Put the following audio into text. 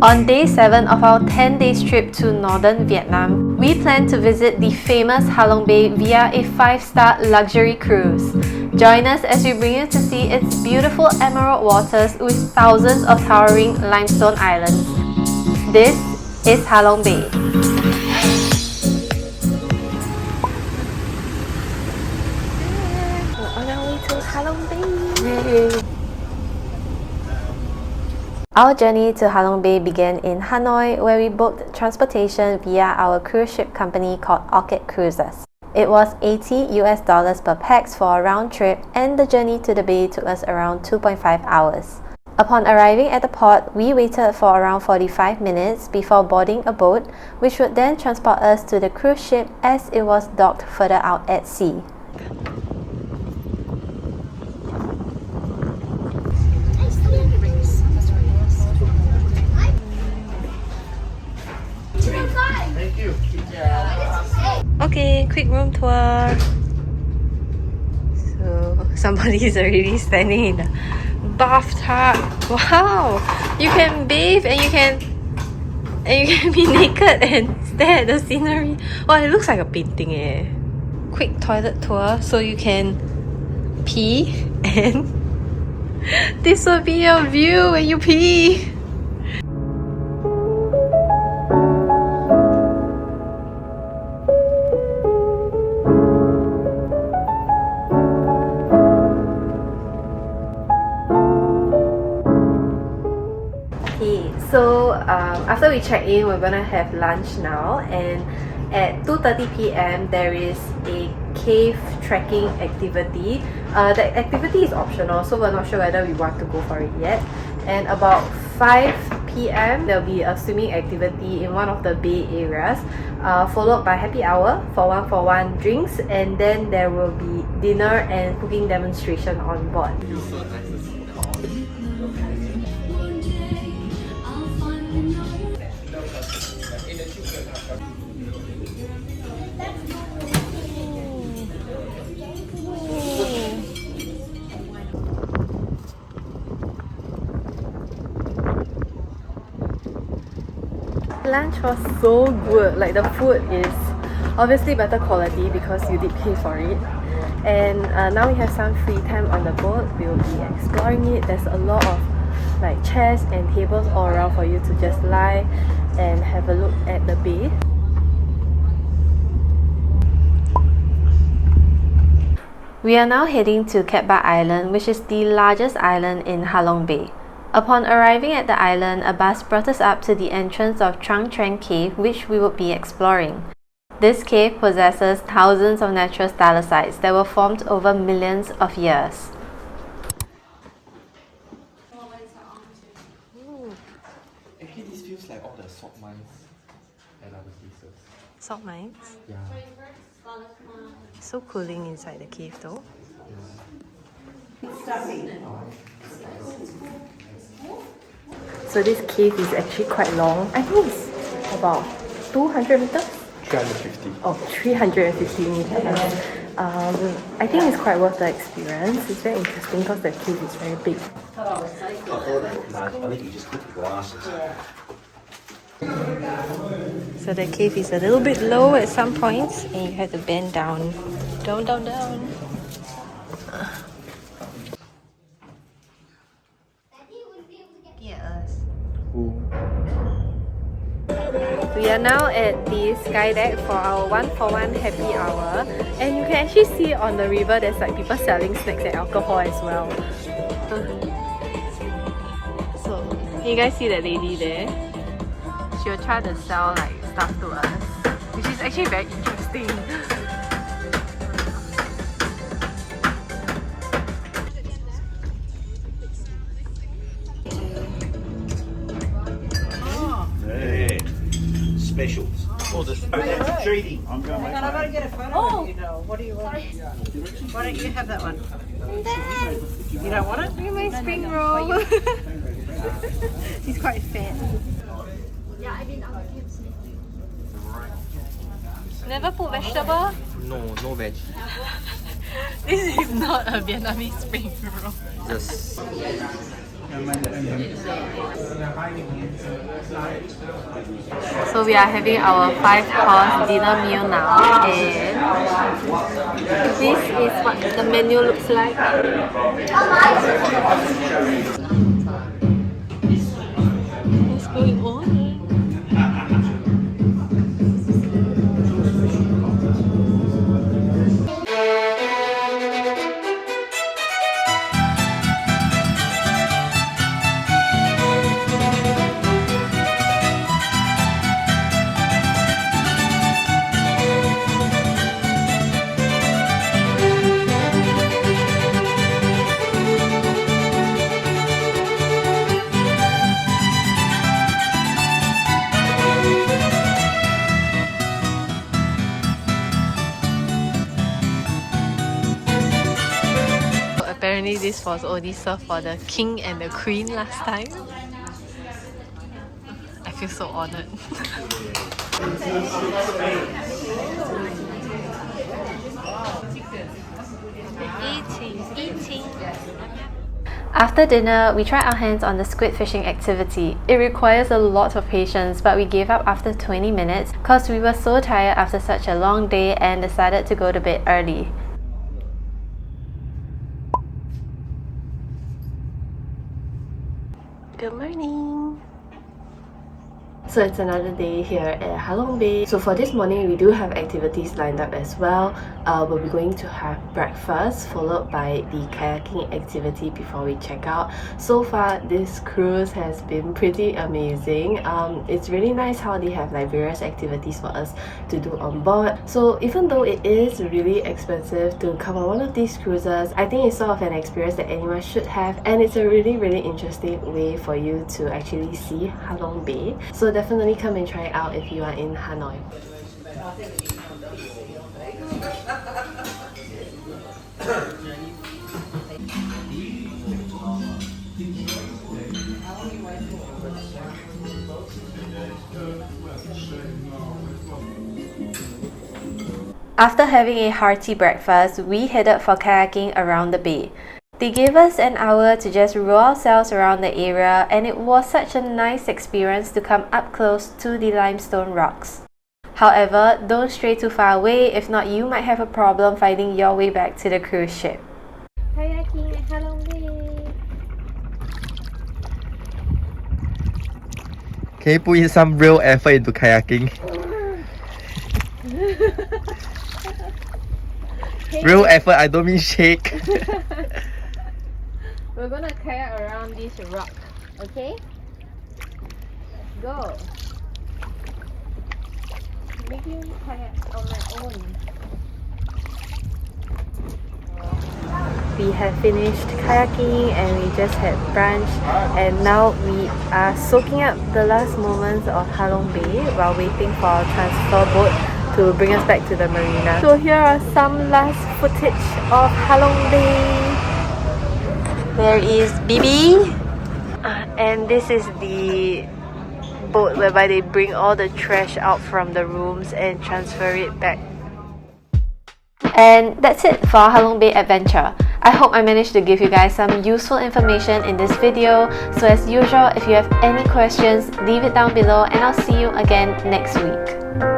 On day 7 of our 10-day trip to northern Vietnam, we plan to visit the famous Halong Bay via a 5-star luxury cruise. Join us as we bring you to see its beautiful emerald waters with thousands of towering limestone islands. This is Halong Bay. We're on our way to Halong Bay. Our journey to Halong Bay began in Hanoi, where we booked transportation via our cruise ship company called Orchid Cruises. It was $80 per pax for a round trip, and the journey to the bay took us around 2.5 hours. Upon arriving at the port, we waited for around 45 minutes before boarding a boat, which would then transport us to the cruise ship as it was docked further out at sea. Okay, quick room tour. So somebody is already standing in the bathtub. Wow! You can bathe and you can be naked and stare at the scenery. Wow, it looks like a painting eh. Quick toilet tour so you can pee and this will be your view when you pee. So after we check in, we're gonna have lunch now, and at 2:30 p.m. there is a cave trekking activity. The activity is optional, so we're not sure whether we want to go for it yet. And about 5 p.m. there'll be a swimming activity in one of the bay areas, followed by happy hour for one-for-one drinks, and then there will be dinner and cooking demonstration on board. Lunch was so good. Like, the food is obviously better quality because you did pay for it. And now we have some free time on the boat. We will be exploring it. There's a lot of like chairs and tables all around for you to just lie and have a look at the bay. We are now heading to Cat Ba Island, which is the largest island in Halong Bay. Upon arriving at the island, a bus brought us up to the entrance of Trang Trang Cave, which we would be exploring. This cave possesses thousands of natural stalactites that were formed over millions of years. Actually, this feels like all the salt mines and other places. Salt mines? Yeah. It's so cooling inside the cave though. So this cave is actually quite long. I think it's about 200 meters? 350. Oh, 350 meters. I think it's quite worth the experience. It's very interesting because the cave is very big. I think you just put the glasses. So the cave is a little bit low at some points and you have to bend down. Down. Yes. We are now at the sky deck for our one-for-one happy hour, and you can actually see on the river there's like people selling snacks and alcohol as well. So, can you guys see that lady there? She'll try to sell like stuff to us, which is actually very interesting. Hey, specials. Oh, this Treaty. I'm going to make I've got to get a photo of you though. What do you want? Why don't you have that one? You don't want it? Look at my spring roll. He's quite fat. Never put vegetable? No veg. This is not a Vietnamese spring roll. Just So we are having our 5-course dinner meal now, and this is what the menu looks like. What's going on? Apparently this was only served for the king and the queen last time. I feel so honored. Eating. After dinner, we tried our hands on the squid fishing activity. It requires a lot of patience, but we gave up after 20 minutes because we were so tired after such a long day and decided to go to bed early. Good morning! So it's another day here at Halong Bay. So for this morning, we do have activities lined up as well. We'll be going to have breakfast followed by the kayaking activity before we check out. So far, this cruise has been pretty amazing. It's really nice how they have like various activities for us to do on board. So even though it is really expensive to come on one of these cruises, I think it's sort of an experience that anyone should have, and it's a really interesting way for you to actually see Halong Bay. So definitely come and try it out if you are in Hanoi. After having a hearty breakfast, we headed for kayaking around the bay. They gave us an hour to just row ourselves around the area, and it was such a nice experience to come up close to the limestone rocks. However, don't stray too far away, if not you might have a problem finding your way back to the cruise ship. Kayaking at Halong Bay. Can you put in some real effort into kayaking? Real effort, I don't mean shake. We're gonna kayak around this rock, okay? Go! Making kayak on my own. We have finished kayaking and we just had brunch, and now we are soaking up the last moments of Halong Bay while waiting for our transfer boat to bring us back to the marina. So here are some last footage of Halong Bay. There is Bibi, and this is the boat whereby they bring all the trash out from the rooms and transfer it back. And that's it for our Halong Bay adventure. I hope I managed to give you guys some useful information in this video. So as usual, if you have any questions, leave it down below and I'll see you again next week.